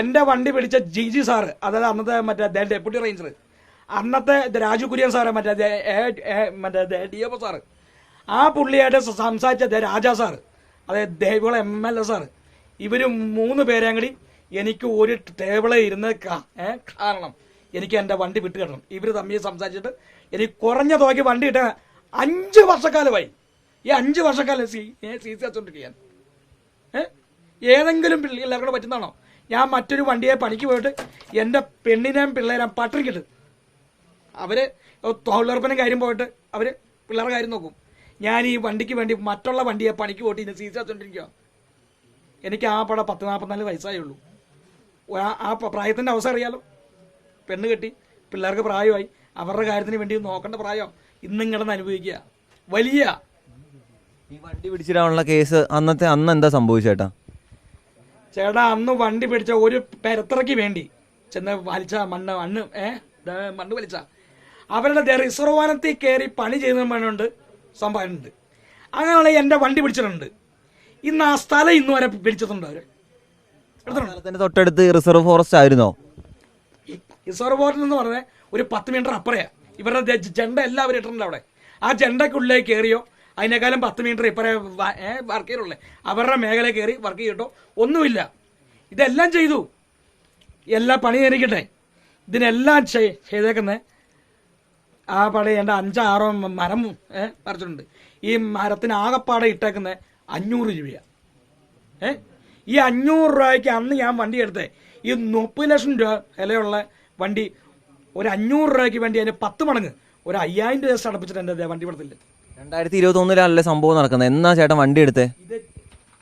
എൻ്റെ വണ്ടി പിടിച്ച ജിജി സാറ്, അതായത് അന്നത്തെ മറ്റേ ഡെപ്യൂട്ടി റേഞ്ചർ, അന്നത്തെ രാജു കുര്യൻ സാറ്, മറ്റേ DFO സാറ്, ആ പുള്ളിയായിട്ട് സംസാരിച്ച രാജാ സാറ്, അതായത് ദേവികുളം MLA സാറ്, ഇവർ 3 പേരെ കൂടി എനിക്ക് ഒരു ടേബിളിൽ ഇരുന്ന് കാരണം എനിക്ക് എൻ്റെ വണ്ടി വിട്ട് കിട്ടണം. ഇവർ തമ്മിൽ സംസാരിച്ചിട്ട് എനിക്ക് കുറഞ്ഞ തുകയ്ക്ക് വണ്ടി കിട്ടാൻ 5 വർഷക്കാലമായി. ഈ 5 വർഷക്കാലം CC വെച്ചോണ്ടിരിക്കാൻ ഏതെങ്കിലും എല്ലാവർക്കും പറ്റുന്നതാണോ? ഞാൻ മറ്റൊരു വണ്ടിയെ പണിക്ക് പോയിട്ട് എൻ്റെ പെണ്ണിനെയും പിള്ളേരെയും പട്ടിണിക്കിട്ട് അവർ തൊഴിലുറപ്പിനും കാര്യം പോയിട്ട് അവർ പിള്ളേരുടെ കാര്യം നോക്കും. ഞാൻ ഈ വണ്ടിക്ക് വേണ്ടി മറ്റുള്ള വണ്ടിയെ പണിക്ക് പോയിട്ട് ഇന്ന് CC വെച്ചോണ്ടിരിക്കുക. എനിക്ക് ആ പടം 40-44 വയസ്സായേ ഉള്ളൂ. ആ പ്രായത്തിൻ്റെ അവസ്ഥ അറിയാലോ. പെണ്ണ് കെട്ടി പിള്ളേർക്ക് പ്രായമായി, അവരുടെ കാര്യത്തിന് വേണ്ടി നോക്കേണ്ട പ്രായം ഇന്നും കിടന്ന് അനുഭവിക്കുക. വലിയ ഈ വണ്ടി പിടിച്ചിടാനുള്ള കേസ് അന്ന് എന്താ സംഭവിച്ചേട്ടാ? ചേട്ടാ, അന്ന് വണ്ടി പിടിച്ച ഒരു പെരത്രയ്ക്ക് വേണ്ടി ചെന്ന് വലിച്ച മണ്ണ് വലിച്ച അവരുടെ റിസർവാനത്തിൽ കയറി പണി ചെയ്യുന്നുണ്ട് സംഭവമുണ്ട്. അങ്ങനെയുള്ള എൻ്റെ വണ്ടി പിടിച്ചിട്ടുണ്ട്. ഇന്ന് ആ സ്ഥലം ഇന്ന് വരെ പിടിച്ചിട്ടുണ്ട്. അവർ തൊട്ടടുത്ത് റിസർവ് ഫോറസ്റ്റ് ആയിരുന്നോ? റിസർവ് ഫോറസ്റ്റ് എന്ന് പറഞ്ഞാൽ ഒരു 10 മീറ്റർ അപ്പുറയാ. ഇവരുടെ ജെണ്ട എല്ലാവരും ഇട്ടിട്ടുണ്ട് അവിടെ. ആ ജെണ്ടയ്ക്കുള്ളിലേക്ക് കയറിയോ അതിനേക്കാളും 10 മീറ്റർ ഇപ്പറേ വർക്ക് ചെയ്തുള്ളേ. അവരുടെ മേഖല കയറി വർക്ക് ചെയ്തിട്ടോ ഒന്നുമില്ല. ഇതെല്ലാം ചെയ്തു, എല്ലാ പണി നേരിക്കട്ടെ. ഇതിനെല്ലാം ചെയ്തേക്കുന്നത് ആ പട എൻ്റെ 5-6 മരം പറിച്ചിട്ടുണ്ട്. ഈ മരത്തിന് ആകെപ്പാടെ ഇട്ടേക്കുന്നത് 500 രൂപയാണ്. ഈ 500 രൂപയ്ക്ക് അന്ന് ഞാൻ വണ്ടി എടുത്തേ ഈ 30 ലക്ഷം രൂപ വിലയുള്ള വണ്ടി ഒരു 500 രൂപയ്ക്ക് വേണ്ടി അതിന് 10 മടങ്ങ് ഒരു 5000 രൂപ അടപ്പിച്ചിട്ട് എൻ്റെ വണ്ടി പടത്തില്ല. 2021 സംഭവം നടക്കുന്നത്. എന്നാ ചേട്ടൻ വണ്ടി എടുത്തേ?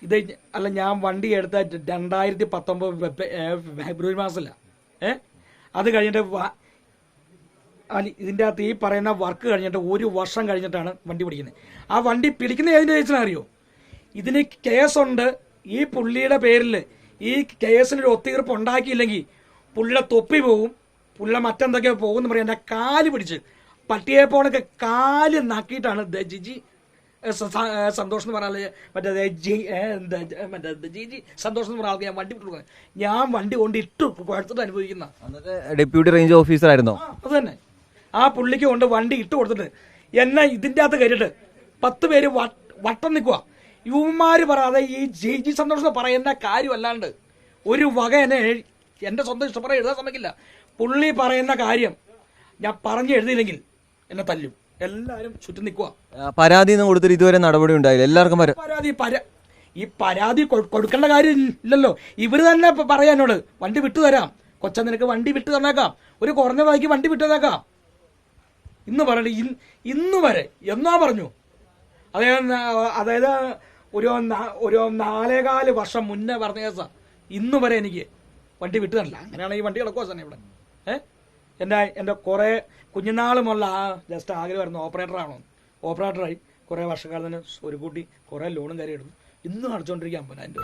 ഇത് അല്ല, ഞാൻ വണ്ടി എടുത്ത 2019 ഫെബ്രുവരി മാസത്തില. അത് കഴിഞ്ഞിട്ട് ഇതിൻ്റെ അകത്ത് ഈ പറയുന്ന വർക്ക് കഴിഞ്ഞിട്ട് 1 വർഷം കഴിഞ്ഞിട്ടാണ് വണ്ടി പിടിക്കുന്നത്. ആ വണ്ടി പിടിക്കുന്ന ഏതിൻ്റെ കേസിനാ അറിയോ? ഇതിന് കേസുണ്ട്. ഈ പുള്ളിയുടെ പേരിൽ ഈ കേസിനൊരു ഒത്തുതീർപ്പ് ഉണ്ടാക്കിയില്ലെങ്കിൽ പുള്ളിയുടെ തൊപ്പി പോവും, പുള്ളിയുടെ മറ്റെന്തൊക്കെയോ പോകുമെന്ന് പറയാം. എൻ്റെ കാല് പിടിച്ച് പട്ടിയെ പോണൊക്കെ കാല് നക്കിയിട്ടാണ് ജിജി സന്തോഷം എന്ന് പറഞ്ഞാൽ മറ്റേ ജിജി സന്തോഷം എന്ന് പറഞ്ഞ ആൾക്ക് ഞാൻ വണ്ടി വിട്ടു കൊടുക്കുന്നത്. ഞാൻ വണ്ടി കൊണ്ട് ഇട്ടു കൊടുത്തിട്ട് അനുഭവിക്കുന്ന ഡെപ്യൂട്ടി റേഞ്ച് ഓഫീസർ ആയിരുന്നോ? അത് തന്നെ. ആ പുള്ളിക്ക് കൊണ്ട് വണ്ടി ഇട്ട് കൊടുത്തിട്ട് എന്നെ ഇതിൻ്റെ അകത്ത് കയറിയിട്ട് 10 പേര് വട്ടം നിൽക്കുക. യുവമാര് പറയാതെ ഈ ജി സന്തോഷം പറയുന്ന കാര്യമല്ലാണ്ട് ഒരു വക എന്നെ എൻ്റെ സ്വന്തം ഇഷ്ടപ്പെടാൻ എഴുതാൻ സമ്മതിക്കില്ല. പുള്ളി പറയുന്ന കാര്യം ഞാൻ പറഞ്ഞു എഴുതിയില്ലെങ്കിൽ എന്നെ തല്ലും. എല്ലാവരും ചുറ്റും നിൽക്കുക. പരാതി കൊടുത്തിട്ട് ഇതുവരെ നടപടി ഉണ്ടായില്ല. എല്ലാവർക്കും ഈ പരാതി കൊടുക്കേണ്ട കാര്യം ഇല്ലല്ലോ. ഇവര് തന്നെ പറയാനോട് വണ്ടി വിട്ടു തരാം, കൊച്ച നിനക്ക് വണ്ടി വിട്ടു തന്നേക്കാം, ഒരു കുറഞ്ഞ വായിക്ക് വണ്ടി വിട്ടു തന്നേക്കാം ഇന്ന് പറയണ. ഇന്ന് വരെ എന്നോ പറഞ്ഞു. അതായത് ഒരു 4-4 വർഷം മുന്നേ പറഞ്ഞ കേസാ. ഇന്ന് വരെ എനിക്ക് വണ്ടി വിട്ടു തന്നില്ല. അങ്ങനെയാണ് ഈ വണ്ടി കിടക്കുക തന്നെ ഇവിടെ. എൻ്റെ കുറേ കുഞ്ഞുനാളുമുള്ള ജസ്റ്റ് ആഗ്രഹമായിരുന്നു ഓപ്പറേറ്ററാണോ. ഓപ്പറേറ്ററായി കുറേ വർഷക്കാലത്തിന് ഒരു കൂട്ടി കുറേ ലോണും കാര്യം എടുത്തു. ഇന്നും അടച്ചുകൊണ്ടിരിക്കാൻ പറ്റില്ല.